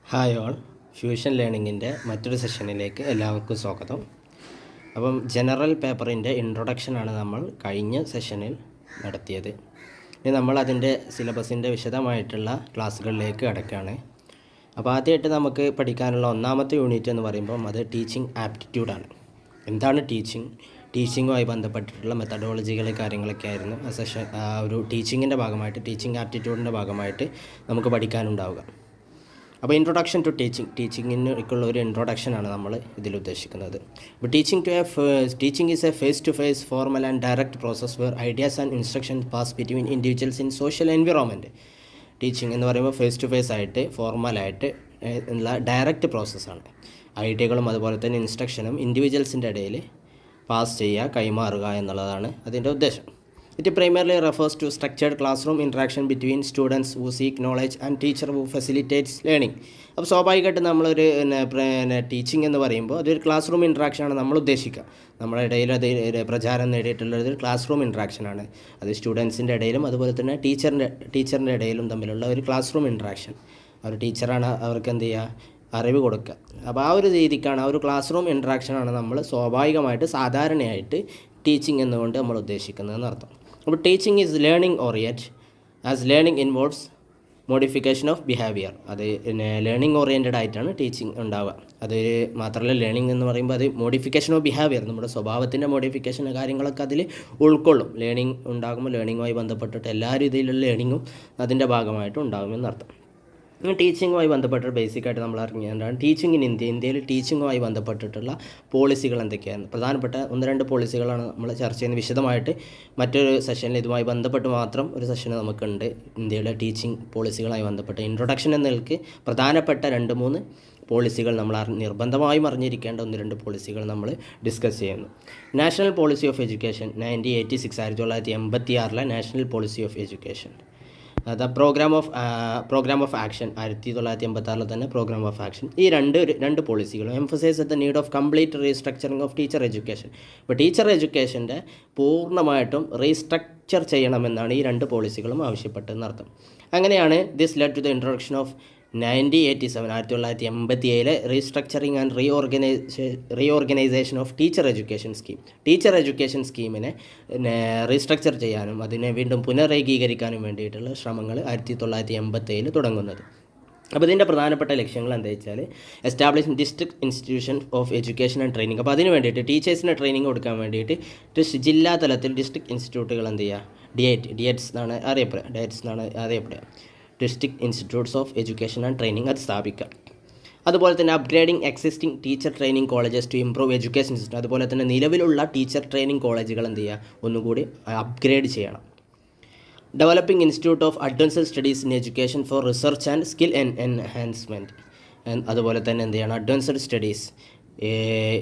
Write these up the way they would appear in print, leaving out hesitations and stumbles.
Hi all, fusion ലേണിങ്ങിൻ്റെ മറ്റൊരു സെഷനിലേക്ക് എല്ലാവർക്കും സ്വാഗതം. അപ്പം ജനറൽ പേപ്പറിൻ്റെ ഇൻട്രൊഡക്ഷനാണ് നമ്മൾ കഴിഞ്ഞ സെഷനിൽ നടത്തിയത്. ഇനി നമ്മൾ അതിൻ്റെ സിലബസിൻ്റെ വിശദമായിട്ടുള്ള ക്ലാസ്സുകളിലേക്ക് കടക്കുകയാണ്. അപ്പോൾ ആദ്യമായിട്ട് നമുക്ക് പഠിക്കാനുള്ള ഒന്നാമത്തെ യൂണിറ്റ് എന്ന് പറയുമ്പം അത് ടീച്ചിങ് ആപ്റ്റിറ്റ്യൂഡാണ്. എന്താണ് ടീച്ചിങ്ങുമായി ബന്ധപ്പെട്ടിട്ടുള്ള മെത്തഡോളജികൾ കാര്യങ്ങളൊക്കെ ആയിരുന്നു ആ സെഷൻ, ഒരു ടീച്ചിങ്ങിൻ്റെ ഭാഗമായിട്ട്, ടീച്ചിങ് ആപ്റ്റിറ്റ്യൂഡിൻ്റെ ഭാഗമായിട്ട് നമുക്ക് പഠിക്കാനുണ്ടാവുക. അപ്പോൾ ഇൻട്രൊഡക്ഷൻ ടു ടീച്ചിങ്ങിനുള്ള ഒരു ഇൻട്രൊഡക്ഷനാണ് നമ്മൾ ഇതിൽ ഉദ്ദേശിക്കുന്നത്. അപ്പോൾ teaching is a face to face formal and direct process where ideas and instruction pass between individuals in social environment. Teaching എന്ന് പറയുമ്പോൾ ഫേസ് ടു ഫേസ് ആയിട്ട് ഫോർമലായിട്ട് ഉള്ള ഡയറക്റ്റ് പ്രോസസ്സാണ്. ഐഡിയകളും അതുപോലെ തന്നെ ഇൻസ്ട്രക്ഷനും ഇൻഡിവിജ്വൽസിൻ്റെ ഇടയിൽ പാസ് ചെയ്യുക, കൈമാറുക എന്നുള്ളതാണ് അതിൻ്റെ ഉദ്ദേശം. It primarily refers to structured classroom interaction between students who seek knowledge and teacher who facilitates learning. അപ്പോൾ സ്വാഭാവികമായിട്ട് നമ്മളൊരു ടീച്ചിങ് എന്ന് പറയുമ്പോൾ അതൊരു ക്ലാസ് റൂം ഇൻട്രാക്ഷനാണ് നമ്മൾ ഉദ്ദേശിക്കുക. നമ്മുടെ ഇടയിൽ അത് പ്രചാരം നേടിയിട്ടുള്ളത് ക്ലാസ് റൂം ഇൻട്രാക്ഷനാണ്. അത് സ്റ്റുഡൻസിൻ്റെ ഇടയിലും അതുപോലെ തന്നെ ടീച്ചറിൻ്റെ ഇടയിലും തമ്മിലുള്ള ഒരു ക്ലാസ് റൂം ഇൻട്രാക്ഷൻ. ഒരു ടീച്ചറാണ് അവർക്ക് എന്ത് ചെയ്യുക, അറിവ് കൊടുക്കുക. അപ്പോൾ ആ ഒരു രീതിക്കാണ്, ആ ഒരു ക്ലാസ് റൂം ഇൻട്രാക്ഷനാണ് നമ്മൾ സ്വാഭാവികമായിട്ട് സാധാരണയായിട്ട് ടീച്ചിങ് എന്നുകൊണ്ട് നമ്മൾ ഉദ്ദേശിക്കുന്നതെന്ന് അർത്ഥം. അപ്പോൾ teaching is learning orient as learning involves modification of behaviour. അത് ലേണിംഗ് ഓറിയൻറ്റഡ് ആയിട്ടാണ് ടീച്ചിങ് ഉണ്ടാവുക. അത് മാത്രമല്ല, ലേണിംഗ് എന്ന് പറയുമ്പോൾ അത് മോഡിഫിക്കേഷൻ ഓഫ് ബിഹേവിയർ, നമ്മുടെ സ്വഭാവത്തിൻ്റെ മോഡിഫിക്കേഷൻ കാര്യങ്ങളൊക്കെ അതിൽ ഉൾക്കൊള്ളും. ലേണിംഗ് ഉണ്ടാകുമ്പോൾ ലേണിങ്ങുമായി ബന്ധപ്പെട്ടിട്ട് എല്ലാ രീതിയിലുള്ള ലേണിങ്ങും അതിൻ്റെ ഭാഗമായിട്ട് ഉണ്ടാകുമെന്നർത്ഥം. ടീച്ചിങ്ങുമായി ബന്ധപ്പെട്ട് ബേസിക്കായിട്ട് നമ്മൾ അറിഞ്ഞതാണ് ടീച്ചിങ് ഇൻ ഇന്ത്യയിൽ ടീച്ചിങ്ങുമായി ബന്ധപ്പെട്ടിട്ടുള്ള പോളിസികൾ എന്തൊക്കെയാണ്. പ്രധാനപ്പെട്ട 1-2 പോളിസികളാണ് നമ്മൾ ചർച്ച ചെയ്യുന്നത്. വിശദമായിട്ട് മറ്റൊരു സെഷനിൽ ഇതുമായി ബന്ധപ്പെട്ട് മാത്രം ഒരു സെഷൻ നമുക്കുണ്ട്. ഇന്ത്യയിലെ ടീച്ചിങ് പോളിസികളുമായി ബന്ധപ്പെട്ട് ഇൻട്രൊഡക്ഷൻ എന്ന നിലയ്ക്ക് പ്രധാനപ്പെട്ട 2-3 പോളിസികൾ നമ്മൾ നിർബന്ധമായും അറിഞ്ഞിരിക്കേണ്ട 1-2 പോളിസികൾ നമ്മൾ ഡിസ്കസ് ചെയ്യുന്നു. National policy of education 1986, 1986 national policy of education. Programme of action 1986 തന്നെ പ്രോഗ്രാം ഓഫ് ആക്ഷൻ. ഈ രണ്ട് പോളിസികളും emphasise the need of complete restructuring of teacher education. ഇപ്പോൾ ടീച്ചർ എഡ്യൂക്കേഷൻ്റെ പൂർണ്ണമായിട്ടും റീസ്ട്രക്ചർ ചെയ്യണമെന്നാണ് ഈ 2 പോളിസികളും ആവശ്യപ്പെട്ടതെന്നർത്ഥം. അങ്ങനെയാണ് this led to the introduction of 1987 restructuring and reorganisation of teacher education scheme. Teacher education സ്കീമിനെ റീസ്ട്രക്ചർ ചെയ്യാനും അതിനെ വീണ്ടും പുനരേകീകരിക്കാനും വേണ്ടിയിട്ടുള്ള ശ്രമങ്ങൾ 1987 തുടങ്ങുന്നത്. അപ്പോൾ ഇതിൻ്റെ പ്രധാനപ്പെട്ട ലക്ഷ്യങ്ങൾ എന്താ വെച്ചാൽ establish district institution of education and training. അപ്പോൾ അതിന് വേണ്ടിയിട്ട് ടീച്ചേഴ്സിന് ട്രെയിനിങ് കൊടുക്കാൻ വേണ്ടിയിട്ട് ജില്ലാ തലത്തിൽ ഡിസ്ട്രിക്ട് ഇൻസ്റ്റിറ്റ്യൂട്ടുകൾ എന്ത് ചെയ്യുക, ഡിഎറ്റ്സ് എന്നാണ് അറിയപ്പെടുക. District institutes of education and training അത് സ്ഥാപിക്കുക. അതുപോലെ തന്നെ upgrading existing teacher training colleges to improve education system. അതുപോലെ തന്നെ നിലവിലുള്ള ടീച്ചർ ട്രെയിനിങ് കോളേജുകൾ എന്ത് ചെയ്യുക, ഒന്നുകൂടി അപ്ഗ്രേഡ് ചെയ്യണം. Developing institute of advanced studies in education for research and skill enhancement. അതുപോലെ തന്നെ എന്ത് ചെയ്യണം, അഡ്വാൻസ്ഡ് സ്റ്റഡീസ്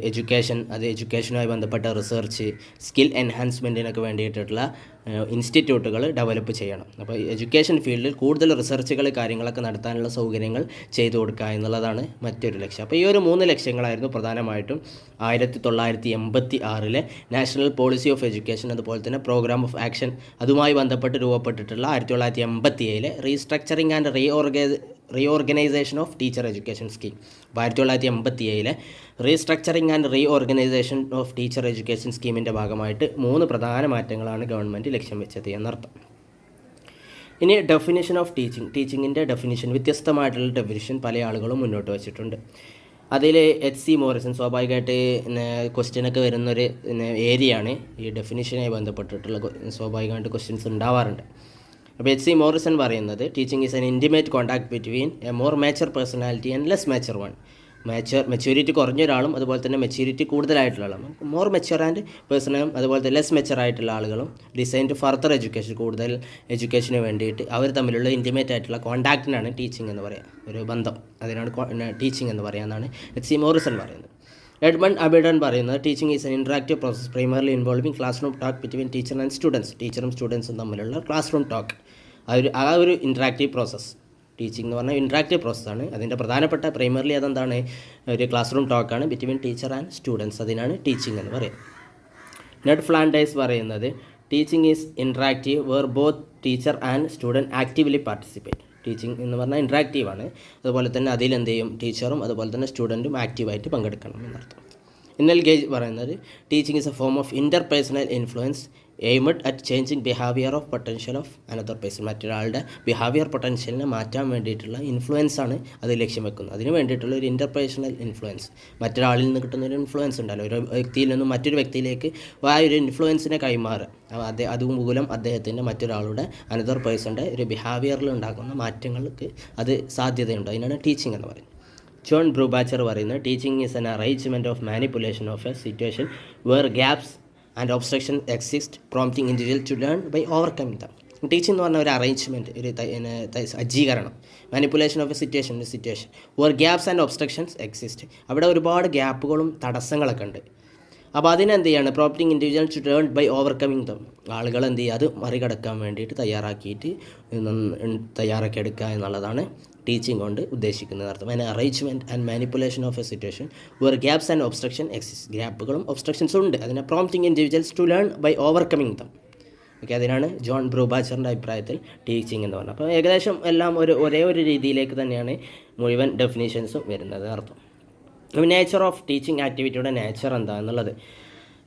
എഡ്യൂക്കേഷൻ, അത് എഡ്യൂക്കേഷനുമായി ബന്ധപ്പെട്ട റിസർച്ച്, സ്കിൽ എൻഹാൻസ്മെൻറ്റിനൊക്കെ വേണ്ടിയിട്ടുള്ള ഇൻസ്റ്റിറ്റ്യൂട്ടുകൾ ഡെവലപ്പ് ചെയ്യണം. അപ്പോൾ എഡ്യൂക്കേഷൻ ഫീൽഡിൽ കൂടുതൽ റിസർച്ചുകൾ കാര്യങ്ങളൊക്കെ നടത്താനുള്ള സൗകര്യങ്ങൾ ചെയ്തു കൊടുക്കുക എന്നുള്ളതാണ് മറ്റൊരു ലക്ഷ്യം. അപ്പോൾ ഈ ഒരു 3 ലക്ഷ്യങ്ങളായിരുന്നു പ്രധാനമായിട്ടും 1986 നാഷണൽ പോളിസി ഓഫ് എഡ്യൂക്കേഷൻ അതുപോലെ തന്നെ പ്രോഗ്രാം ഓഫ് ആക്ഷൻ അതുമായി ബന്ധപ്പെട്ട് രൂപപ്പെട്ടിട്ടുള്ള 1987 restructuring and reorganisation of teacher education scheme. 1987 restructuring and reorganisation of teacher education സ്കീമിൻ്റെ ഭാഗമായിട്ട് 3 പ്രധാന മാറ്റങ്ങളാണ് ഗവൺമെൻറ് ലക്ഷ്യം വെച്ചത് എന്നർത്ഥം. ഇനി ഡെഫിനിഷൻ ഓഫ് ടീച്ചിങ്ങിൻ്റെ ഡെഫിനിഷൻ, വ്യത്യസ്തമായിട്ടുള്ള ഡെഫിനിഷൻ പല ആളുകളും മുന്നോട്ട് വച്ചിട്ടുണ്ട്. അതിൽ HC മോറിസൺ, സ്വാഭാവികമായിട്ട് ക്വസ്റ്റ്യനൊക്കെ വരുന്നൊരു ഏരിയയാണ് ഈ ഡെഫിനിഷനുമായി ബന്ധപ്പെട്ടിട്ടുള്ള സ്വാഭാവികമായിട്ട് ക്വസ്റ്റ്യൻസ് ഉണ്ടാവാറുണ്ട്. അപ്പോൾ HC മോറിസൺ പറയുന്നത് teaching is an intimate contact between a more mature personality and less mature one. Maturity കുറഞ്ഞ ഒരാളും അതുപോലെ തന്നെ മെച്യൂരിറ്റി കൂടുതലായിട്ടുള്ള ആളും, മോർ മെച്യൂർ ആൻഡ് പേഴ്സണലും അതുപോലെ തന്നെ ലെസ് മെച്യൂർ ആയിട്ടുള്ള ആളുകളും ഡിസൈൻ ടു ഫർദർ എഡ്യൂക്കേഷൻ, കൂടുതൽ എഡ്യൂക്കേഷന് വേണ്ടിയിട്ട് അവർ തമ്മിലുള്ള ഇൻറ്റിമേറ്റ് ആയിട്ടുള്ള കോൺടാക്റ്റിനാണ് ടീച്ചിങ് എന്ന് പറയുക, ഒരു ബന്ധം, അതിനാണ് ടീച്ചിങ് എന്ന് പറയാമെന്നാണ് HC മോറിസൺ പറയുന്നത്. എഡ്മണ്ട് അബിഡൻ പറയുന്നത് teaching is N interactive process primarily involving class room talk between teacher and students. ടീച്ചറും സ്റ്റുഡൻസും തമ്മിലുള്ള ക്ലാസ് റൂം ടോക്ക്, ആ ഒരു ഇൻട്രാക്റ്റീവ് പ്രോസസ്സ്. ടീച്ചിങ് എന്ന് പറഞ്ഞാൽ ഇൻട്രാക്റ്റീവ് പ്രോസസ്സാണ്. അതിൻ്റെ പ്രധാനപ്പെട്ട പ്രൈമർലി അതെന്താണ്, ഒരു ക്ലാസ് റൂം ടോക്കാണ് ബിറ്റ്വീൻ ടീച്ചർ ആൻഡ് സ്റ്റുഡൻസ്, അതിനാണ് ടീച്ചിങ് എന്ന് പറയുന്നത്. നെഡ് ഫ്ലാൻഡേഴ്സ് പറയുന്നത് teaching is interactive where both teacher and student actively participate. Teaching എന്ന് പറഞ്ഞാൽ ഇൻട്രാക്റ്റീവാണ്. അതുപോലെ തന്നെ അതിലെന്ത് ചെയ്യും, ടീച്ചറും അതുപോലെ തന്നെ സ്റ്റുഡൻറ്റും ആക്റ്റീവായിട്ട് പങ്കെടുക്കണം എന്നർത്ഥം. എൻഗേജ് പറയുന്നത് teaching is A form of interpersonal influence aimed at changing behaviour of potential of another person. മറ്റൊരാളുടെ ബിഹേവിയർ പൊട്ടൻഷ്യലിനെ മാറ്റാൻ വേണ്ടിയിട്ടുള്ള ഇൻഫ്ലുവൻസാണ് അത് ലക്ഷ്യം വെക്കുന്നത്. അതിന് വേണ്ടിയിട്ടുള്ള ഒരു ഇൻ്റർപേഴ്സണൽ ഇൻഫ്ലുവൻസ്, മറ്റൊരാളിൽ നിന്ന് കിട്ടുന്ന ഒരു ഇൻഫ്ലുവൻസ് ഉണ്ടല്ലോ, ഒരു വ്യക്തിയിൽ നിന്നും മറ്റൊരു വ്യക്തിയിലേക്ക് ആ ഒരു ഇൻഫ്ലുവൻസിനെ കൈമാറുക, അതുമൂലം അദ്ദേഹത്തിൻ്റെ മറ്റൊരാളുടെ അനദർ പേഴ്സൻ്റെ ഒരു ബിഹേവിയറിൽ ഉണ്ടാക്കുന്ന മാറ്റങ്ങൾക്ക് അത് സാധ്യതയുണ്ട്. അതിനാണ് ടീച്ചിങ് എന്ന് പറയുന്നത്. ജോൺ ബ്രൂബാച്ചർ പറയുന്നത് teaching is an arrangement of manipulation of a situation where gaps and obstruction exist prompting individual to learn by overcoming them. Teaching എന്ന് പറഞ്ഞ ഒരു അറേഞ്ച്മെൻറ്റ്, ഒരു സജ്ജീകരണം, manipulation of a situation where gaps and obstructions exist. അവിടെ ഒരുപാട് ഗ്യാപ്പുകളും തടസ്സങ്ങളൊക്കെ ഉണ്ട്. അപ്പോൾ അതിനെന്ത് ചെയ്യാണ്, prompting individual to learn by overcoming them. ആളുകൾ എന്ത് ചെയ്യുക, അത് മറികടക്കാൻ വേണ്ടിയിട്ട് തയ്യാറാക്കി എടുക്കുക എന്നുള്ളതാണ് ടീച്ചിങ് കൊണ്ട് ഉദ്ദേശിക്കുന്നത് അർത്ഥം. അതിന് arrangement and manipulation of a situation where gaps and obstruction exist. ഗ്യാപ്പുകളും ഒബ്സ്ട്രക്ഷൻസും ഉണ്ട്. അതിനെ prompting individuals to learn by overcoming them. Okay, അതിനാണ് ജോൺ ബ്രൂബാച്ചറിൻ്റെ അഭിപ്രായത്തിൽ ടീച്ചിങ് എന്ന് പറഞ്ഞത്. അപ്പോൾ ഏകദേശം എല്ലാം ഒരേ ഒരു രീതിയിലേക്ക് തന്നെയാണ് മുഴുവൻ ഡെഫിനേഷൻസും വരുന്നത് അർത്ഥം. അപ്പോൾ നേച്ചർ ഓഫ് ടീച്ചിങ് ആക്ടിവിറ്റിയുടെ നേച്ചർ എന്താണെന്നുള്ളത്,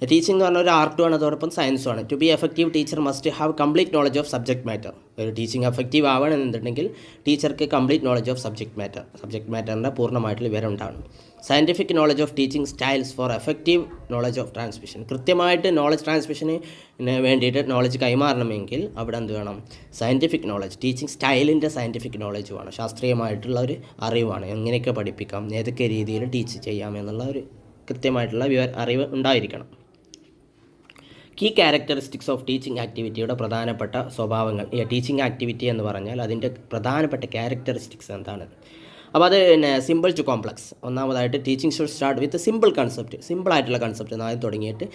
ടീച്ചിങ് എന്ന് പറഞ്ഞാൽ ഒരു ആർട്ടുമാണ്, അതോടൊപ്പം സയൻസുമാണ്. To be effective teacher must have complete knowledge of subject matter. ഒരു ടീച്ചിങ് എഫക്റ്റീവ് ആവണമെന്നുണ്ടെങ്കിൽ ടീച്ചർക്ക് കംപ്ലീറ്റ് നോളജ് ഓഫ് സബ്ജക്ട് മാറ്ററിൻ്റെ പൂർണ്ണമായിട്ടുള്ള വിവരം ഉണ്ടാവണം. Scientific knowledge of teaching styles for effective knowledge of transmission. കൃത്യമായിട്ട് നോളജ് ട്രാൻസ്മിഷന് വേണ്ടിയിട്ട് നോളജ് കൈമാറണമെങ്കിൽ അവിടെ എന്ത് വേണം, സയൻറ്റിഫിക് നോളജ്, ടീച്ചിങ് സ്റ്റൈലിൻ്റെ സയൻറ്റിഫിക് നോളജ് വേണം. ശാസ്ത്രീയമായിട്ടുള്ള ഒരു അറിവാണ്, എങ്ങനെയൊക്കെ പഠിപ്പിക്കാം, ഏതൊക്കെ രീതിയിൽ ടീച്ച് ചെയ്യാം എന്നുള്ള ഒരു കൃത്യമായിട്ടുള്ള അറിവ് ഉണ്ടായിരിക്കണം. കീ ക്യാരക്ടറിസ്റ്റിക്സ് ഓഫ് ടീച്ചിങ് ആക്ടിവിറ്റിയുടെ പ്രധാനപ്പെട്ട സ്വഭാവങ്ങൾ. ഈ ടീച്ചിങ് ആക്ടിവിറ്റി എന്ന് പറഞ്ഞാൽ അതിൻ്റെ പ്രധാനപ്പെട്ട ക്യാരക്ടറിസ്റ്റിക്സ് എന്താണ്? അപ്പോൾ അത് സിമ്പിൾ ടു കോംപ്ലക്സ്. ഒന്നാമതായിട്ട് teaching should start with simple concept. സിമ്പിളായിട്ടുള്ള കൺസെപ്റ്റ് ആദ്യം തുടങ്ങിയിട്ട്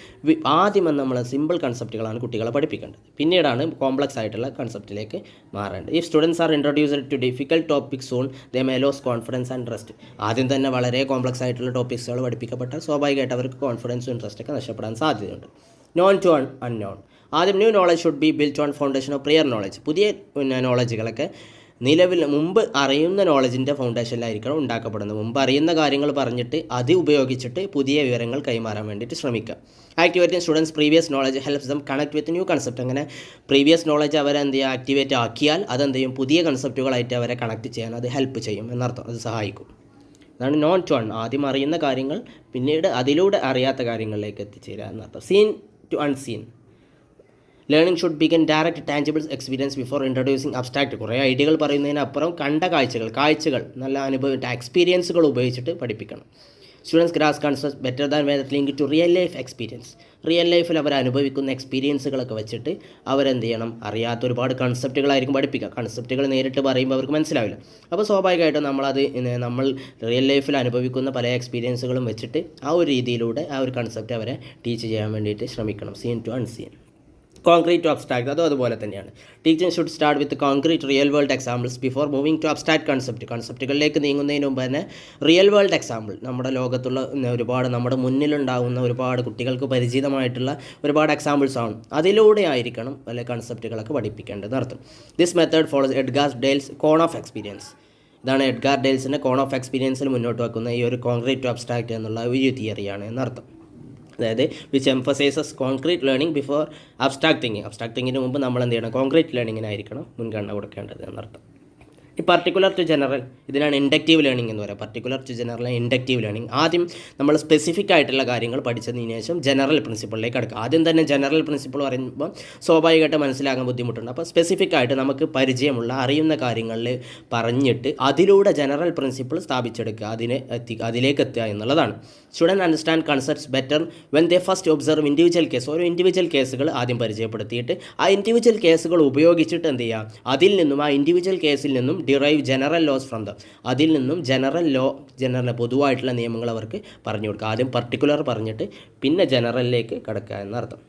ആദ്യം നമ്മൾ സിമ്പിൾ കൺസെപ്റ്റുകളാണ് കുട്ടികളെ പഠിപ്പിക്കേണ്ടത്. പിന്നീടാണ് കോംപ്ലക്സ് ആയിട്ടുള്ള കൺസെപ്റ്റിലേക്ക് മാറേണ്ടത്. If students are introduced to difficult topics soon they may lose confidence and trust. ആദ്യം തന്നെ വളരെ കോംപ്ലക്സ് ആയിട്ടുള്ള ടോപ്പിക്സുകൾ പഠിപ്പിക്കപ്പെട്ടാൽ സ്വാഭാവികമായിട്ട് അവർക്ക് കോൺഫിഡൻസും ഇൻട്രസ്റ്റൊക്കെ നഷ്ടപ്പെടാൻ സാധ്യതയുണ്ട്. Known to unknown. ആദ്യം new knowledge should be built on foundation of prior knowledge. പുതിയ നോളജുകളൊക്കെ മുമ്പ് അറിയുന്ന നോളജിൻ്റെ ഫൗണ്ടേഷനിലായിരിക്കണം ഉണ്ടാക്കപ്പെടുന്നത്. മുമ്പ് അറിയുന്ന കാര്യങ്ങൾ പറഞ്ഞിട്ട് അത് ഉപയോഗിച്ചിട്ട് പുതിയ വിവരങ്ങൾ കൈമാറാൻ വേണ്ടിയിട്ട് ശ്രമിക്കുക. Activating students previous knowledge helps dum connect with new concept. അങ്ങനെ പ്രീവിയസ് നോളജ് അവരെന്ത് ചെയ്യുക, ആക്ടിവേറ്റ് ആക്കിയാൽ അതെന്ത് ചെയ്യും, പുതിയ കൺസെപ്റ്റുകളായിട്ട് അവരെ കണക്ട് ചെയ്യാൻ അത് ഹെൽപ്പ് ചെയ്യും എന്നർത്ഥം, അത് സഹായിക്കും. അതാണ് നോൺ ടു അൺ. ആദ്യം അറിയുന്ന കാര്യങ്ങൾ പിന്നീട് അതിലൂടെ അറിയാത്ത കാര്യങ്ങളിലേക്ക് എത്തിച്ചേരുക എന്നർത്ഥം. Seen to unseen. Learning should begin direct tangible experience before introducing abstract. കുറേ ഐഡിയകൾ പറയുന്നതിനപ്പുറം കണ്ട കാഴ്ചകൾ നല്ല എക്സ്പീരിയൻസുകൾ ഉപയോഗിച്ചിട്ട് പഠിപ്പിക്കണം. Students grasp concept better than when link to real life experience. Real ലൈഫിൽ അവർ അനുഭവിക്കുന്ന എക്സ്പീരിയൻസുകളൊക്കെ വെച്ചിട്ട് അവരെന്ത് ചെയ്യണം, അറിയാത്ത ഒരുപാട് കൺസെപ്റ്റുകളായിരിക്കും പഠിപ്പിക്കുക. കൺസെപ്റ്റുകൾ നേരിട്ട് പറയുമ്പോൾ അവർക്ക് മനസ്സിലാവില്ല. അപ്പോൾ സ്വാഭാവികമായിട്ടും നമ്മൾ റിയൽ ലൈഫിൽ അനുഭവിക്കുന്ന പല എക്സ്പീരിയൻസുകളും വെച്ചിട്ട് ആ ഒരു രീതിയിലൂടെ ആ ഒരു കൺസെപ്റ്റ് അവരെ ടീച്ച് ചെയ്യാൻ വേണ്ടിയിട്ട് ശ്രമിക്കണം. Seen to unseen. Concrete to abstract, അതുപോലെ തന്നെയാണ്. Teaching should start with concrete real world examples before moving to abstract കൺസെപ്റ്റുകളിലേക്ക് നീങ്ങുന്നതിന് മുമ്പ് തന്നെ റിയൽ വേൾഡ് എക്സാമ്പിൾ, നമ്മുടെ ലോകത്തുള്ള നമ്മുടെ മുന്നിലുണ്ടാകുന്ന ഒരുപാട് കുട്ടികൾക്ക് പരിചിതമായിട്ടുള്ള ഒരുപാട് എക്സാമ്പിൾസ് ആണ്, അതിലൂടെ ആയിരിക്കണം പല കൺസെപ്റ്റുകളൊക്കെ പഠിപ്പിക്കേണ്ടത് അർത്ഥം. This method follows Edgar Dale's cone of experience. ഇതാണ് എഡ്ഗാർ ഡെയിൽസിൻ്റെ കോൺ ഓഫ് എക്സ്പീരിയൻസിൽ മുന്നോട്ട് വെക്കുന്ന ഈ ഒരു കോൺക്രീറ്റ് ടു അബ്സ്ട്രാക്ട് എന്നുള്ള ഒരു തിയറിയാണ് എന്നർത്ഥം. അതായത് which emphasises concrete learning before abstract തിങ്കിങ്ങിന് മുമ്പ് നമ്മൾ എന്ത് ചെയ്യണം, കോൺക്രീറ്റ് ലേണിങ്ങിനായിരിക്കണം മുൻഗണന കൊടുക്കേണ്ടത് എന്നർത്ഥം. ഈ പർട്ടിക്കുലർ ടു ജനറൽ, ഇതിനാണ് ഇൻഡക്റ്റീവ് ലേണിംഗ് എന്ന് പറയുക. Particular to general, inductive learning. ആദ്യം നമ്മൾ സ്പെസിഫിക് ആയിട്ടുള്ള കാര്യങ്ങൾ പഠിച്ചതിന് ശേഷം ജനറൽ പ്രിൻസിപ്പിളിലേക്ക് അടുക്കുക. ആദ്യം തന്നെ ജനറൽ പ്രിൻസിപ്പിൾ പറയുമ്പോൾ സ്വാഭാവികമായിട്ട് മനസ്സിലാകാൻ ബുദ്ധിമുട്ടുണ്ട്. അപ്പോൾ സ്പെസിഫിക് ആയിട്ട് നമുക്ക് പരിചയമുള്ള അറിയുന്ന കാര്യങ്ങളിൽ പറഞ്ഞിട്ട് അതിലൂടെ ജനറൽ പ്രിൻസിപ്പിൾ സ്ഥാപിച്ചെടുക്കുക, അതിലേക്ക് എത്തുക എന്നുള്ളതാണ്. Student understand concepts better when they first observe individual case. ഓരോ ഇൻഡിവിജ്വൽ കേസുകൾ ആദ്യം പരിചയപ്പെടുത്തിയിട്ട് ആ ഇൻഡിവിജ്വൽ കേസുകൾ ഉപയോഗിച്ചിട്ട് എന്ത് ചെയ്യുക, അതിൽ നിന്നും ആ ഇൻഡിവിജ്വൽ കേസിൽ നിന്നും ഡിറൈവ് ജനറൽ ലോസ് ഫ്രം അതിൽ നിന്നും ജനറൽ പൊതുവായിട്ടുള്ള നിയമങ്ങൾ അവർക്ക് പറഞ്ഞു കൊടുക്കുക. ആദ്യം പർട്ടിക്കുലർ പറഞ്ഞിട്ട് പിന്നെ ജനറലിലേക്ക് കടക്കുക എന്നർത്ഥം.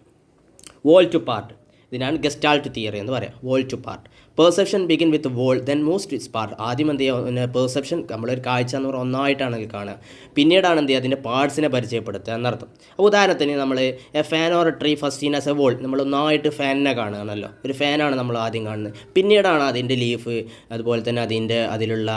Whole to part. ഇതിനാണ് ഗസ്റ്റാൾട്ട് തിയറി എന്ന് പറയാം. Whole to part. Perception begin with whole then moves to its part. ആദ്യം എന്ത് ചെയ്യുക, പെർസെപ്ഷൻ നമ്മളൊരു കാഴ്ച എന്ന് പറയുന്നത് ഒന്നായിട്ടാണെങ്കിൽ കാണുക, പിന്നീടാണ് എന്ത് ചെയ്യുക അതിൻ്റെ പാർട്സിനെ പരിചയപ്പെടുത്തുക എന്നർത്ഥം. അപ്പോൾ ഉദാഹരണത്തിന് നമ്മൾ a fan or a tree first seen as a whole, നമ്മൾ ഒന്നായിട്ട് ഫാനിനെ കാണുകയാണല്ലോ, ഒരു ഫാനാണ് നമ്മൾ ആദ്യം കാണുന്നത്, പിന്നീടാണ് അതിൻ്റെ ലീഫ്, അതുപോലെ തന്നെ അതിലുള്ള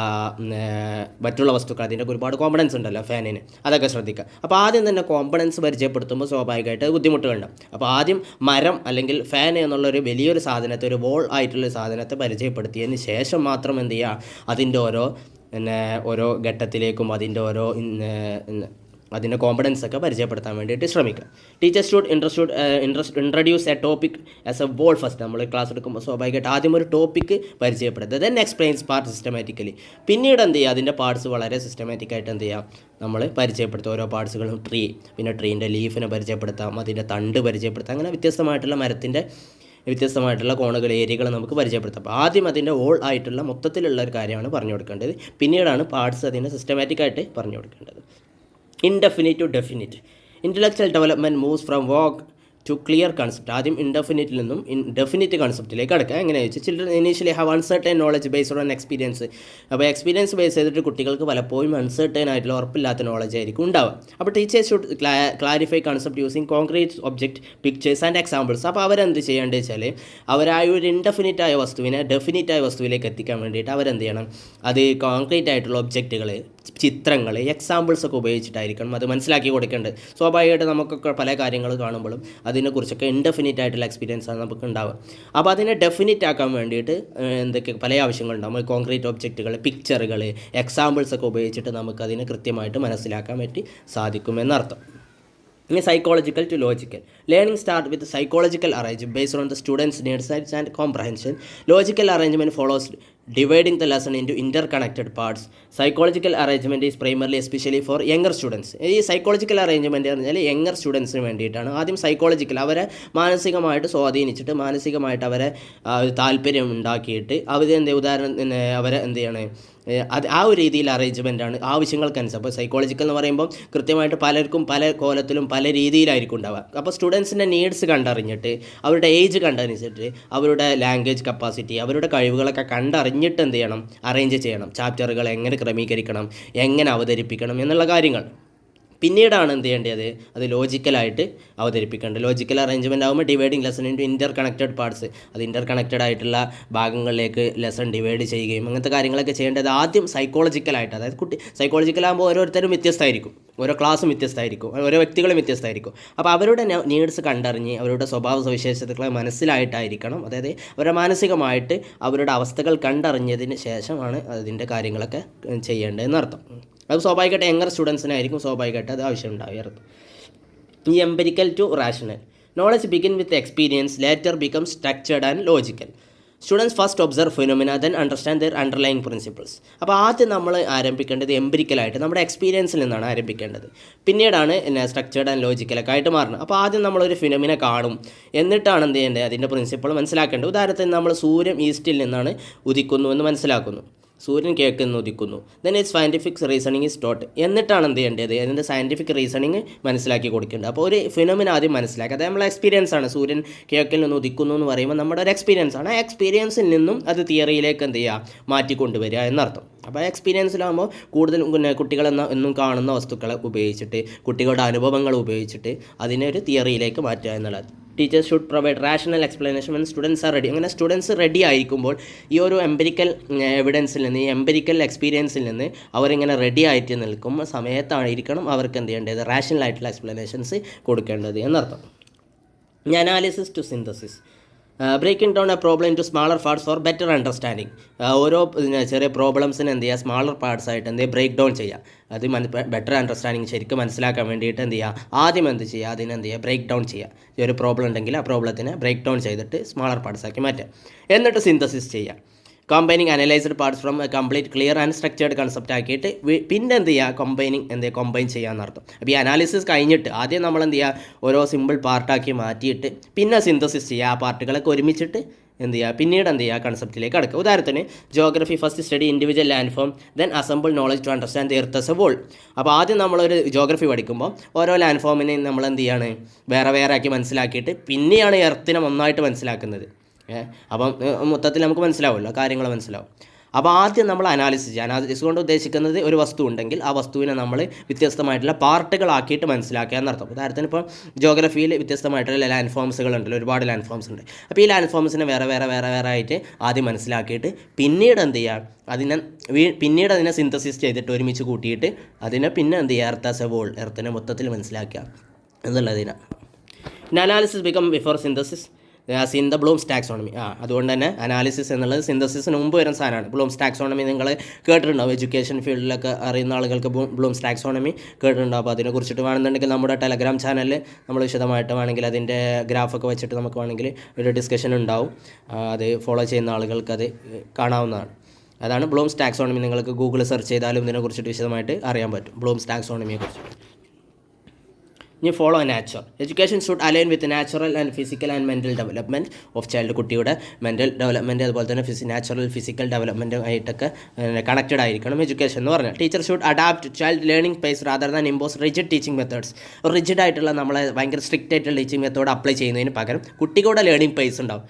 മറ്റുള്ള വസ്തുക്കൾ, അതിൻ്റെ ഒരുപാട് കോമ്പണൻസ് ഉണ്ടല്ലോ ഫാനിന്, അതൊക്കെ ശ്രദ്ധിക്കുക. അപ്പോൾ ആദ്യം തന്നെ കോമ്പണൻസ് പരിചയപ്പെടുത്തുമ്പോൾ സ്വാഭാവികമായിട്ട് ബുദ്ധിമുട്ടുകളുണ്ടാവും. അപ്പോൾ ആദ്യം മരം അല്ലെങ്കിൽ ഫാൻ എന്നുള്ളൊരു വലിയൊരു സാധനത്തെ, ഒരു വോൾ ആയിട്ടുള്ള സാധനത്തെ പരിചയപ്പെടുത്തിയതിന് ശേഷം മാത്രം എന്ത് ചെയ്യുക അതിൻ്റെ ഓരോ ഘട്ടത്തിലേക്കും അതിൻ്റെ കോമ്പണൻസ് ഒക്കെ പരിചയപ്പെടുത്താൻ വേണ്ടിയിട്ട് ശ്രമിക്കുക. Teachers should introduce a topic as a whole first. നമ്മൾ ക്ലാസ് എടുക്കുമ്പോൾ സ്വാഭാവികമായിട്ട് ആദ്യം ഒരു ടോപ്പിക്ക് പരിചയപ്പെടുത്തുക, ദെൻ എക്സ്പ്ലെയിൻസ് പാർട്ട് സിസ്റ്റമാറ്റിക്കലി. പിന്നീട് എന്ത് ചെയ്യുക അതിൻ്റെ പാർട്സ് വളരെ സിസ്റ്റമാറ്റിക്കായിട്ട് എന്ത് ചെയ്യാം നമ്മൾ പരിചയപ്പെടുത്തുക. ഓരോ പാർട്സുകളും പിന്നെ ട്രീൻ്റെ ലീഫിനെ പരിചയപ്പെടുത്താം, അതിൻ്റെ തണ്ട് പരിചയപ്പെടുത്താം, അങ്ങനെ വ്യത്യസ്തമായിട്ടുള്ള മരത്തിൻ്റെ വ്യത്യസ്തമായിട്ടുള്ള കോണുകൾ, ഏരിയകൾ നമുക്ക് പരിചയപ്പെടുത്താം. അപ്പോൾ ആദ്യം അതിൻ്റെ ഓൾ ആയിട്ടുള്ള മൊത്തത്തിലുള്ള ഒരു കാര്യമാണ് പറഞ്ഞു കൊടുക്കേണ്ടത്, പിന്നീടാണ് പാർട്സ് അതിനെ സിസ്റ്റമാറ്റിക്കായിട്ട് പറഞ്ഞു കൊടുക്കേണ്ടത്. Indefinite to definite. Intellectual development moves from vague to clear concept. ആദ്യം ഇൻഡെഫിനിറ്റിൽ നിന്നും ഡെഫിനിറ്റ് കൺസെപ്റ്റിലേക്ക് അടുക്കുക. എങ്ങനെയാണെന്ന് വെച്ചാൽ children initially have uncertain knowledge based on experience. അപ്പോൾ എക്സ്പീരിയൻസ് ബേസ് ചെയ്തിട്ട് കുട്ടികൾക്ക് പലപ്പോഴും അൺസർട്ടൻ ആയിട്ടുള്ള ഉറപ്പില്ലാത്ത നോളജ് ആയിരിക്കും ഉണ്ടാവുക. അപ്പോൾ teachers should clarify concept using concrete object, pictures and examples. അപ്പോൾ അവരെന്ത് ചെയ്യേണ്ടത് വെച്ചാൽ അവരായ ഒരു ഇൻഡെഫിനിറ്റ് ആയ വസ്തുവിനെ ഡെഫിനിറ്റ് ആയ വസ്തുവിലേക്ക് എത്തിക്കാൻ വേണ്ടിയിട്ട് അവരെന്ത് ചെയ്യണം, അത് കോൺക്രീറ്റ് ആയിട്ടുള്ള ഒബ്ജക്റ്റുകൾ, ചിത്രങ്ങൾ, എക്സാമ്പിൾസ് ഒക്കെ ഉപയോഗിച്ചിട്ടായിരിക്കണം അത് മനസ്സിലാക്കി കൊടുക്കേണ്ടത്. സ്വാഭാവികമായിട്ട് നമുക്കൊക്കെ പല കാര്യങ്ങൾ കാണുമ്പോഴും അതിനെക്കുറിച്ചൊക്കെ ഇൻഡെഫിനിറ്റ് ആയിട്ടുള്ള എക്സ്പീരിയൻസ് ആണ് നമുക്ക് ഉണ്ടാവുക. അപ്പോൾ അതിനെ ഡെഫിനിറ്റ് ആക്കാൻ വേണ്ടിയിട്ട് എന്തൊക്കെ പല ആവശ്യങ്ങളുണ്ടാകും. കോൺക്രീറ്റ് ഒബ്ജക്റ്റുകൾ, പിക്ചറുകൾ, എക്സാമ്പിൾസ് ഒക്കെ ഉപയോഗിച്ചിട്ട് നമുക്കതിനെ കൃത്യമായിട്ട് മനസ്സിലാക്കാൻ പറ്റി സാധിക്കുമെന്നർത്ഥം. ഇനി psychological to logical. Learning start with psychological arrangement based on the students needs and comprehension. Logical arrangement follows dividing the lesson into interconnected parts. Psychological arrangement is primarily especially for younger students. ഈ psychological arrangement എന്ന് പറഞ്ഞാൽ younger സ്റ്റുഡൻസിന് വേണ്ടിയിട്ടാണ്. ആദ്യം psychological അവരെ മാനസികമായിട്ട് സ്വാധീനിച്ചിട്ട് മാനസികമായിട്ട് അവരെ താല്പര്യം ഉണ്ടാക്കിയിട്ട് അവരെ എന്ത് ചെയ്യണം, അത് ആ ഒരു രീതിയിൽ അറേഞ്ച്മെൻറ്റാണ് ആവശ്യങ്ങൾക്കനുസരിച്ച്. അപ്പോൾ സൈക്കോളജിക്കൽ എന്ന് പറയുമ്പോൾ കൃത്യമായിട്ട് പലർക്കും പല കോലത്തിലും പല രീതിയിലായിരിക്കും ഉണ്ടാവുക. അപ്പോൾ സ്റ്റുഡൻസിൻ്റെ നീഡ്സ് കണ്ടറിഞ്ഞിട്ട്, അവരുടെ ഏജ് കണ്ടറിഞ്ഞിട്ട്, അവരുടെ ലാംഗ്വേജ് കപ്പാസിറ്റി, അവരുടെ കഴിവുകളൊക്കെ കണ്ടറിഞ്ഞിട്ട് എന്ത് ചെയ്യണം, അറേഞ്ച് ചെയ്യണം. ചാപ്റ്ററുകൾ എങ്ങനെ ക്രമീകരിക്കണം, എങ്ങനെ അവതരിപ്പിക്കണം എന്നുള്ള കാര്യങ്ങൾ. പിന്നീടാണ് എന്ത് ചെയ്യേണ്ടത്, അത് ലോജിക്കലായിട്ട് അവതരിപ്പിക്കേണ്ടത്. ലോജിക്കൽ അറേഞ്ച്മെൻറ്റ് ആകുമ്പോൾ ഡിവൈഡിങ് ലെസൺ ഇൻറ്റു ഇൻ്റർ കണക്റ്റഡ് പാർട്സ്, അത് ഇൻ്റർ കണക്റ്റഡ് ആയിട്ടുള്ള ഭാഗങ്ങളിലേക്ക് ലെസൺ ഡിവൈഡ് ചെയ്യുകയും അങ്ങനത്തെ കാര്യങ്ങളൊക്കെ ചെയ്യേണ്ടത് ആദ്യം സൈക്കോളജിക്കലായിട്ട്. അതായത് സൈക്കോളജിക്കലാകുമ്പോൾ ഓരോരുത്തരും വ്യത്യസ്തമായിരിക്കും, ഓരോ ക്ലാസ്സും വ്യത്യസ്തമായിരിക്കും, ഓരോ വ്യക്തികളും വ്യത്യസ്തമായിരിക്കും. അപ്പോൾ അവരുടെ നീഡ്സ് കണ്ടറിഞ്ഞ് അവരുടെ സ്വഭാവ സവിശേഷതകളെ മനസ്സിലായിട്ടായിരിക്കണം, അതായത് അവരുടെ മാനസികമായിട്ട് അവരുടെ അവസ്ഥകൾ കണ്ടറിഞ്ഞതിന് ശേഷമാണ് അതിൻ്റെ കാര്യങ്ങളൊക്കെ ചെയ്യേണ്ടതെന്നർത്ഥം. അത് സ്വാഭാവികമായിട്ട് യങ്ങർ സ്റ്റുഡൻസിനായിരിക്കും സ്വാഭാവികമായിട്ട് അത് ആവശ്യം ഉണ്ടാവുക. ഈ empirical to rational. Knowledge begin with experience, later become structured and logical. Students first observe phenomena then understand their underlying principles. അപ്പോൾ ആദ്യം നമ്മൾ ആരംഭിക്കേണ്ടത് എംപിരിക്കലായിട്ട് നമ്മുടെ എക്സ്പീരിയൻസിൽ നിന്നാണ് ആരംഭിക്കേണ്ടത്. പിന്നീടാണ് സ്ട്രക്ചേർഡ് ആൻഡ് ലോജിക്കലൊക്കെ ആയിട്ട് മാറുന്നത്. അപ്പോൾ ആദ്യം നമ്മളൊരു ഫിനോമിന കാണും, എന്നിട്ടാണ് എന്ത് ചെയ്യേണ്ടത്, അതിൻ്റെ പ്രിൻസിപ്പിൾ മനസ്സിലാക്കേണ്ടത്. ഉദാഹരണത്തിന് നമ്മൾ സൂര്യൻ ഈസ്റ്റിൽ നിന്നാണ് ഉദിക്കുന്നു എന്ന് മനസ്സിലാക്കുന്നു, സൂര്യൻ കിഴക്കുന്ന് ഉദിക്കുന്നു. Then it's scientific reasoning is taught. എന്നിട്ടാണ് എന്ത് ചെയ്യേണ്ടത്, അതിൻ്റെ സയൻറ്റിഫിക് റീസണിങ് മനസ്സിലാക്കി കൊടുക്കേണ്ടത്. അപ്പോൾ ഒരു ഫിനോമിന ആദ്യം മനസ്സിലാക്കുക, അത് നമ്മളെ എക്സ്പീരിയൻസ് ആണ്. സൂര്യൻ കിഴക്കിൽ നിന്ന് ഉദിക്കുന്നു എന്ന് പറയുമ്പോൾ നമ്മുടെ ഒരു എക്സ്പീരിയൻസ് ആണ്. ആ എക്സ്പീരിയൻസിൽ നിന്നും അത് തിയറിയിലേക്ക് എന്ത് ചെയ്യുക, മാറ്റിക്കൊണ്ടുവരിക എന്നർത്ഥം. അപ്പോൾ ആ എക്സ്പീരിയൻസിലാകുമ്പോൾ കൂടുതലും കുട്ടികളെന്നും കാണുന്ന വസ്തുക്കളെ ഉപയോഗിച്ചിട്ട്, കുട്ടികളുടെ അനുഭവങ്ങൾ ഉപയോഗിച്ചിട്ട് അതിനെ ഒരു തിയറിയിലേക്ക് മാറ്റുക എന്നുള്ളത്. Teachers should provide rational explanation when students are ready. അങ്ങനെ സ്റ്റുഡൻസ് റെഡി ആയിരിക്കുമ്പോൾ ഈ ഒരു എംപിരിക്കൽ എവിഡൻസിൽ നിന്ന്, ഈ എംപിരിക്കൽ എക്സ്പീരിയൻസിൽ നിന്ന് അവരിങ്ങനെ റെഡി ആയിട്ട് നിൽക്കുന്ന സമയത്തായിരിക്കണം അവർക്ക് എന്ത് ചെയ്യേണ്ടത്, റാഷണൽ ആയിട്ടുള്ള എക്സ്പ്ലനേഷൻസ് കൊടുക്കേണ്ടത് എന്നർത്ഥം. ഇനി analysis to synthesis. Breaking down a problem into smaller parts for better understanding. ഓരോ ചെറിയ പ്രോബ്ലംസിന് എന്ത് ചെയ്യുക, സ്മാളർ പാർട്സ് ആയിട്ട് എന്ത് ചെയ്യുക, ബ്രേക്ക് ഡൗൺ ചെയ്യുക. അത് ബെറ്റർ അണ്ടർസ്റ്റാൻഡിങ് ശരിക്കും മനസ്സിലാക്കാൻ വേണ്ടിയിട്ട് എന്ത് ചെയ്യുക, ആദ്യം എന്ത് ചെയ്യുക, അതിനെന്ത് ചെയ്യുക, ബ്രേക്ക് ഡൗൺ ചെയ്യുക. ഈ ഒരു പ്രോബ്ലം ഉണ്ടെങ്കിൽ ആ പ്രോബ്ലത്തിനെ ബ്രേക്ക് ഡൗൺ ചെയ്തിട്ട് സ്മാളർ പാർട്സ് ആക്കി മാറ്റുക. എന്നിട്ട് സിന്തസിസ് ചെയ്യുക. Combining analysed parts from complete clear and structured concept ആക്കിയിട്ട് പിന്നെ എന്ത് ചെയ്യുക, കമ്പൈൻ ചെയ്യാമെന്നർത്ഥം. അപ്പോൾ ഈ അനാലിസിസ് കഴിഞ്ഞിട്ട് ആദ്യം നമ്മൾ എന്ത് ചെയ്യുക, ഓരോ സിമ്പിൾ പാർട്ടാക്കി മാറ്റിയിട്ട് പിന്നെ സിന്തസിസ് ചെയ്യുക. ആ പാർട്ടുകളൊക്കെ ഒരുമിച്ചിട്ട് എന്ത് ചെയ്യുക, പിന്നീട് എന്ത് ചെയ്യുക, കൺസെപ്റ്റിലേക്ക് കടക്കുക. ഉദാഹരണത്തിന് geography first study individual land form then assemble knowledge to understand the earth as a whole. അപ്പോൾ ആദ്യം നമ്മളൊരു ജോഗ്രഫി പഠിക്കുമ്പോൾ ഓരോ ലാൻഡ് ഫോമിനെ നമ്മൾ എന്ത് ചെയ്യാണ്, വേറെ വേറെ ആക്കി മനസ്സിലാക്കിയിട്ട് പിന്നെയാണ് എർത്തിനെ ഒന്നായിട്ട് മനസ്സിലാക്കുന്നത്. അപ്പം മൊത്തത്തിൽ നമുക്ക് മനസ്സിലാവുമല്ലോ, കാര്യങ്ങൾ മനസ്സിലാവും. അപ്പോൾ ആദ്യം നമ്മൾ അനാലിസിസ് കൊണ്ട് ഉദ്ദേശിക്കുന്നത് ഒരു വസ്തു ഉണ്ടെങ്കിൽ ആ വസ്തുവിനെ നമ്മൾ വ്യത്യസ്തമായിട്ടുള്ള പാർട്ടുകളാക്കിയിട്ട് മനസ്സിലാക്കുക എന്നർത്ഥം. ഉദാഹരണത്തിന് ഇപ്പോൾ ജോഗ്രഫിയിൽ വ്യത്യസ്തമായിട്ടുള്ള ലാൻഡ് ഫോംസുകൾ ഉണ്ടല്ലോ, ഒരുപാട് ലാൻഡ് ഫോംസ് ഉണ്ട്. അപ്പോൾ ഈ ലാൻഡ് ഫോംസിനെ വേറെ വേറെ വേറെ വേറെ ആയിട്ട് ആദ്യം മനസ്സിലാക്കിയിട്ട് പിന്നീട് എന്ത് ചെയ്യുക, പിന്നീട് അതിനെ സിന്തസിസ് ചെയ്തിട്ട് ഒരുമിച്ച് കൂട്ടിയിട്ട് അതിനെ പിന്നെ എന്ത് ചെയ്യുക, എർത്ത് ആസ് എ വോൾ, എർത്തിനെ മൊത്തത്തിൽ മനസ്സിലാക്കുക എന്നുള്ളതിനാണ്. Analysis become before synthesis in the Bloom's taxonomy. അതുകൊണ്ട് തന്നെ അനാലിസിസ് എന്നുള്ളത് സിന്തസിസിന് മുമ്പ് വരുന്ന സാധനമാണ്. ബ്ലൂംസ് ടാക്സോണമി നിങ്ങൾ കേട്ടിട്ടുണ്ടാവും, എഡ്യൂക്കേഷൻ ഫീൽഡിലൊക്കെ അറിയുന്ന ആളുകൾക്ക് ബ്ലൂംസ് ടാക്സോണമി കേട്ടിട്ടുണ്ടാവും. അപ്പോൾ അതിനെക്കുറിച്ചിട്ട് വേണമെന്നുണ്ടെങ്കിൽ നമ്മുടെ ടെലഗ്രാം ചാനലിൽ നമ്മൾ വിശദമായിട്ട് വേണമെങ്കിൽ അതിൻ്റെ ഗ്രാഫൊക്കെ വെച്ചിട്ട് നമുക്ക് വേണമെങ്കിൽ ഒരു ഡിസ്കഷൻ ഉണ്ടാവും. അത് ഫോളോ ചെയ്യുന്ന ആളുകൾക്ക് അത് കാണാവുന്നതാണ്. അതാണ് ബ്ലൂംസ് ടാക്സോണമി. നിങ്ങൾക്ക് ഗൂഗിൾ സെർച്ച് ചെയ്താലും ഇതിനെക്കുറിച്ചിട്ട് വിശദമായിട്ട് അറിയാൻ പറ്റും, ബ്ലൂംസ് ടാക്സോണമിയെക്കുറിച്ച്. ഇനി follow nature. Education should align with natural and physical and mental development of child. കുട്ടിയുടെ മെൻ്റൽ ഡെവലപ്മെൻറ്റ് അതുപോലെ തന്നെ നാച്ചുറൽ ഫിസിക്കൽ ഡെവലപ്മെൻറ്റും ആയിട്ടൊക്കെ കണക്റ്റഡ് ആയിരിക്കണം എഡ്യൂക്കേഷൻ എന്ന് പറഞ്ഞാൽ. Teacher should adapt child learning pace rather than impose rigid teaching methods. Rigid ആയിട്ടുള്ള നമ്മളെ ഭയങ്കര സ്ട്രിക്റ്റ് ആയിട്ടുള്ള ടീച്ചിങ് മെത്തേഡ് അപ്ലൈ ചെയ്യുന്നതിന് പകരം കുട്ടികളുടെ ലേണിംഗ് പേസ് ഉണ്ടാവും.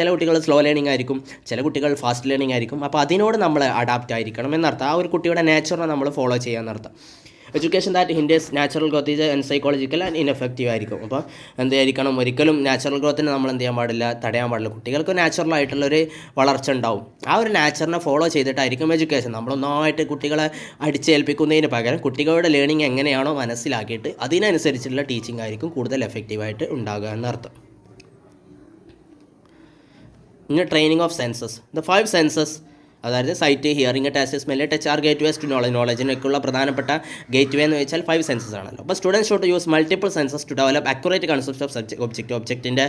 ചില കുട്ടികൾ സ്ലോ ലേണിംഗ് ആയിരിക്കും, ചില കുട്ടികൾ ഫാസ്റ്റ് ലേണിംഗ് ആയിരിക്കും. അപ്പോൾ അതിനോട് നമ്മൾ അഡാപ്റ്റ് ആയിരിക്കണം എന്നർത്ഥം. ആ ഒരു കുട്ടിയുടെ നേച്ചറിനെ നമ്മൾ ഫോളോ ചെയ്യാമെന്നർത്ഥം. Education that hinders natural growth is psychological and ineffective ആയിരിക്കും. അപ്പോൾ എന്തായിരിക്കണം, ഒരിക്കലും നാച്ചുറൽ ഗ്രോത്തിനെ നമ്മൾ എന്ത് ചെയ്യാൻ പാടില്ല, തടയാൻ പാടില്ല. കുട്ടികൾക്ക് നാച്ചുറൽ ആയിട്ടുള്ളൊരു വളർച്ച ഉണ്ടാവും. ആ ഒരു നാച്ചുറിനെ ഫോളോ ചെയ്തിട്ടായിരിക്കും എഡ്യൂക്കേഷൻ. നമ്മളൊന്നായിട്ട് കുട്ടികളെ അടിച്ചേൽപ്പിക്കുന്നതിന് പകരം കുട്ടികളുടെ ലേണിംഗ് എങ്ങനെയാണോ മനസ്സിലാക്കിയിട്ട് അതിനനുസരിച്ചുള്ള ടീച്ചിങ് ആയിരിക്കും കൂടുതൽ എഫക്റ്റീവായിട്ട് ഉണ്ടാകുക എന്നർത്ഥം. ഇനി training of senses. The 5 senses, അതായത് sight, hearing, touch, smell, touch are gateways to നോളജിനൊക്കെയുള്ള പ്രധാനപ്പെട്ട ഗേറ്റ് വേ എന്ന് വെച്ചാൽ 5 സെൻസസ് ആണല്ലോ. അപ്പോൾ students should use multiple senses to develop accurate concept of ഒബ്ജക്റ്റിൻ്റെ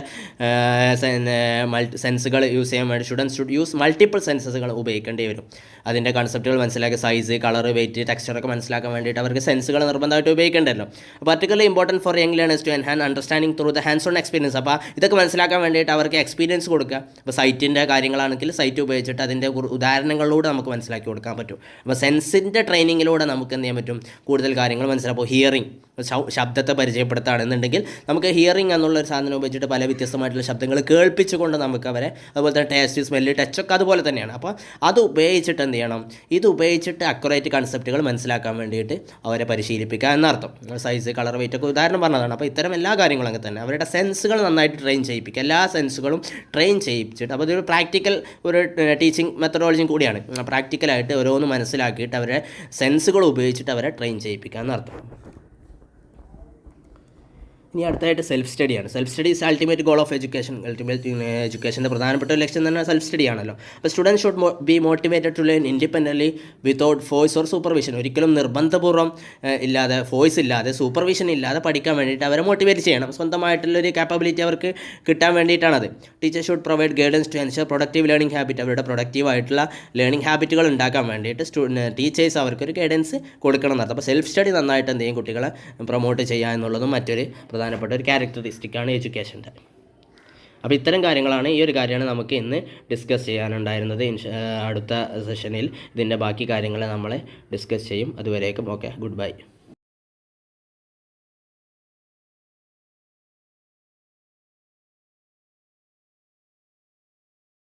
സെൻസുകൾ യൂസ് ചെയ്യാൻ വേണ്ടി സ്റ്റുഡൻസ് ഷുഡ് യൂസ് മൾട്ടിപ്പിൾ സെൻസസുകൾ ഉപയോഗിക്കേണ്ടി വരും. അതിൻ്റെ കൺസെപ്റ്റുകൾ മനസ്സിലാക്കി സൈസ്, കളർ, വെയിറ്റ്, ടെക്സ്ചറൊക്കെ മനസ്സിലാക്കാൻ വേണ്ടിയിട്ട് അവർക്ക് സെൻസുകൾ നിർബന്ധമായിട്ട് ഉപയോഗിക്കേണ്ടല്ലോ. Particularly important for young learners to enhance understanding through the hands on experience. അപ്പോൾ ഇതൊക്കെ മനസ്സിലാക്കാൻ വേണ്ടിയിട്ട് അവർക്ക് എക്സ്പീരിയൻസ് കൊടുക്കുക. അപ്പോൾ സൈറ്റിൻ്റെ കാര്യങ്ങളാണെങ്കിൽ സൈറ്റ് ഉപയോഗിച്ചിട്ട് അതിൻ്റെ ഉദാഹരണങ്ങളിലൂടെ നമുക്ക് മനസ്സിലാക്കി കൊടുക്കാൻ പറ്റും. അപ്പോൾ സെൻസിൻ്റെ ട്രെയിനിങ്ങിലൂടെ നമുക്ക് എന്ത് ചെയ്യാൻ പറ്റും, കൂടുതൽ കാര്യങ്ങൾ മനസ്സിലാക്കും. അപ്പോൾ ഹിയറിംഗ്, ശബ്ദത്തെ പരിചയപ്പെടുത്തുകയാണെന്നുണ്ടെങ്കിൽ നമുക്ക് ഹിയറിംഗ് എന്നുള്ളൊരു സാധനം ഉപയോഗിച്ചിട്ട് പല വ്യത്യസ്തമായിട്ടുള്ള ശബ്ദങ്ങൾ കേൾപ്പിച്ചുകൊണ്ട് നമുക്ക് അവരെ, അതുപോലെ തന്നെ ടേസ്റ്റ്, സ്മെല്ല്, ടച്ചൊക്കെ അതുപോലെ തന്നെയാണ്. അപ്പോൾ അത് ഉപയോഗിച്ചിട്ട് എന്ത് ചെയ്യണം, ഇത് ഉപയോഗിച്ചിട്ട് അക്യുറേറ്റ് കൺസെപ്റ്റുകൾ മനസ്സിലാക്കാൻ വേണ്ടിയിട്ട് അവരെ പരിശീലിപ്പിക്കുക എന്നർത്ഥം. സൈസ്, കളർ, വെയിറ്റ് ഒക്കെ ഉദാഹരണം പറഞ്ഞതാണ്. അപ്പോൾ ഇത്തരം എല്ലാ കാര്യങ്ങളും അങ്ങനെ തന്നെ അവരുടെ സെൻസുകൾ നന്നായിട്ട് ട്രെയിൻ ചെയ്യിപ്പിക്കുക, എല്ലാ സെൻസുകളും ട്രെയിൻ ചെയ്യിപ്പിച്ചിട്ട്. അപ്പോൾ ഇതൊരു പ്രാക്ടിക്കൽ ഒരു ടീച്ചിങ് മെത്തഡോളജിയും കൂടിയാണ്. പ്രാക്ടിക്കലായിട്ട് ഓരോന്ന് മനസ്സിലാക്കിയിട്ട് അവരെ സെൻസുകൾ ഉപയോഗിച്ചിട്ട് അവരെ ട്രെയിൻ ചെയ്യിപ്പിക്കുക എന്നർത്ഥം. ഇനി അടുത്തായിട്ട് സെൽഫ് സ്റ്റഡിയാണ്. Self study is ultimate goal of education. എഡ്യൂക്കേഷൻ്റെ പ്രധാനപ്പെട്ട ഒരു ലക്ഷ്യം തന്നെ സെൽഫ് സ്റ്റഡി ആണല്ലോ. അപ്പോൾ students should be motivated to learn independently without force or supervision. ഒരിക്കലും നിർബന്ധപൂർവ്വം ഇല്ലാതെ, ഫോഴ്സ് ഇല്ലാതെ, സൂപ്പർവിഷൻ ഇല്ലാതെ പഠിക്കാൻ വേണ്ടിയിട്ട് അവരെ മോട്ടിവേറ്റ് ചെയ്യണം. സ്വന്തമായിട്ടുള്ളൊരു കാപ്പബിലിറ്റി അവർക്ക് കിട്ടാൻ വേണ്ടിയിട്ടാണത്. Teacher should provide guidance to ensure productive learning habit. അവരുടെ പ്രൊഡക്റ്റീവായിട്ടുള്ള ലേണിംഗ് ഹാബിറ്റുകൾ ഉണ്ടാക്കാൻ വേണ്ടിയിട്ട് ടീച്ചേഴ്സ് അവർക്കൊരു ഗൈഡൻസ് കൊടുക്കണം എന്നർത്ഥം. അപ്പോൾ സെൽഫ് സ്റ്റഡി നന്നായിട്ട് എന്ത് ചെയ്യും, കുട്ടികളെ പ്രൊമോട്ട് ചെയ്യുക എന്നുള്ളതും മറ്റൊരു പ്രധാനപ്പെട്ട ഒരു ക്യാരക്ടറിസ്റ്റിക്കാണ് എഡ്യൂക്കേഷൻ്റെ. അപ്പോൾ ഇത്തരം കാര്യങ്ങളാണ്, ഈ ഒരു കാര്യമാണ് നമുക്ക് ഇന്ന് ഡിസ്കസ് ചെയ്യാനുണ്ടായിരുന്നത്. അടുത്ത സെഷനിൽ ഇതിൻ്റെ ബാക്കി കാര്യങ്ങൾ നമ്മൾ ഡിസ്കസ് ചെയ്യും. അതുവരേക്കും ഓക്കെ, ഗുഡ് ബൈ.